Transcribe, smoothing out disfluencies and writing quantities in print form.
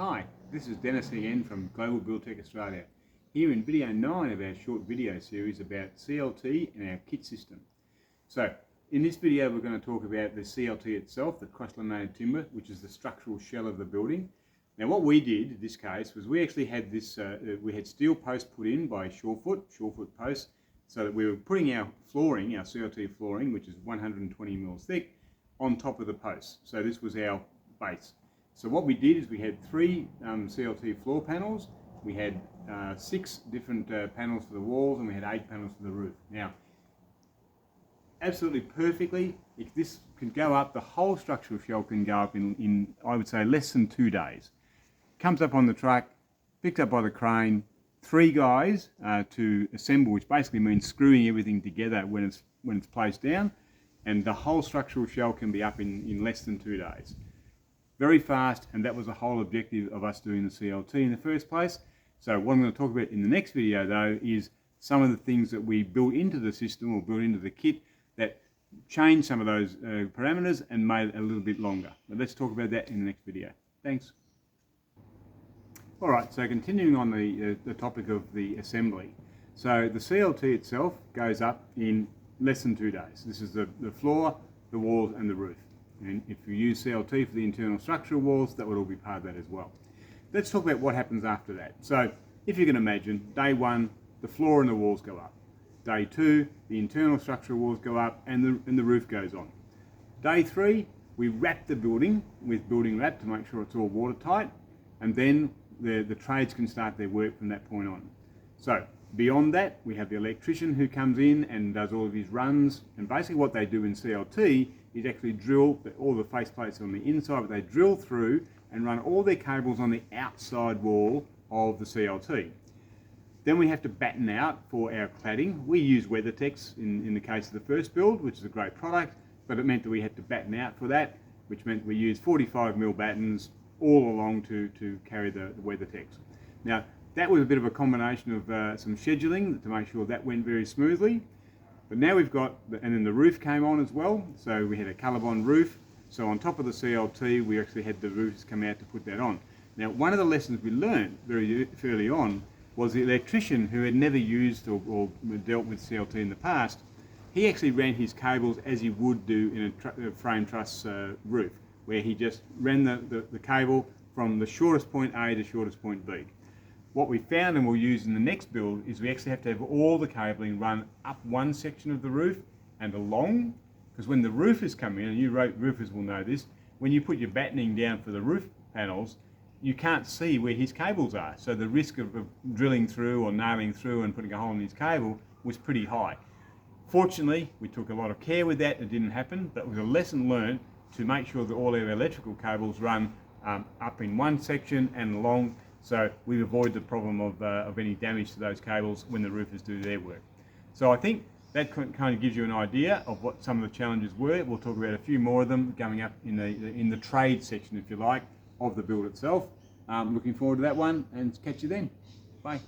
Hi, this is Dennis again from Global BuildTech Australia, here in video 9 of our short video series about CLT and our kit system. So, in this video we're going to talk about the CLT itself, the cross-laminated timber, which is the structural shell of the building. Now what we did in this case was we actually had this, we had steel posts put in by Surefoot posts, so that we were putting our flooring, our CLT flooring, which is 120 mils thick, on top of the posts. So this was our base. So what we did is we had 3 CLT floor panels, we had 6 different panels for the walls, and we had 8 panels for the roof. Now, absolutely perfectly, if this can go up, the whole structural shell can go up in I would say less than 2 days. Comes up on the truck, picked up by the crane, 3 guys to assemble, which basically means screwing everything together when it's placed down, and the whole structural shell can be up in less than 2 days. Very fast, and that was the whole objective of us doing the CLT in the first place. So what I'm going to talk about in the next video though is some of the things that we built into the system or built into the kit that changed some of those parameters and made it a little bit longer. But let's talk about that in the next video. Thanks. Alright, so continuing on the topic of the assembly. So the CLT itself goes up in less than 2 days. This is the floor, the walls and the roof. And if you use CLT for the internal structural walls, that would all be part of that as well. Let's talk about what happens after that. So if you can imagine, day 1, the floor and the walls go up. Day 2, the internal structural walls go up and the roof goes on. Day 3, we wrap the building with building wrap to make sure it's all watertight, and then the trades can start their work from that point on. So beyond that, we have the electrician who comes in and does all of his runs, and basically what they do in CLT is actually drill all the face plates on the inside, but they drill through and run all their cables on the outside wall of the CLT. Then we have to batten out for our cladding. We use WeatherTex in the case of the first build, which is a great product, but it meant that we had to batten out for that, which meant we used 45mm battens all along to carry the WeatherTex. Now, that was a bit of a combination of some scheduling to make sure that went very smoothly. But now we've got, and then the roof came on as well, so we had a Colorbond roof. So on top of the CLT, we actually had the roofs come out to put that on. Now, one of the lessons we learned very early on was the electrician who had never used or dealt with CLT in the past, he actually ran his cables as he would do in a frame truss roof, where he just ran the cable from the shortest point A to shortest point B. What we found and we'll use in the next build is we actually have to have all the cabling run up one section of the roof and along, because when the roofers come in, and you roofers will know this, when you put your battening down for the roof panels, you can't see where his cables are. So the risk of drilling through or nailing through and putting a hole in his cable was pretty high. Fortunately, we took a lot of care with that. It didn't happen, but it was a lesson learned to make sure that all our electrical cables run up in one section and along, so we avoid the problem of any damage to those cables when the roofers do their work. So I think that kind of gives you an idea of what some of the challenges were. We'll talk about a few more of them coming up in the trade section, if you like, of the build itself. Looking forward to that one, and catch you then. Bye.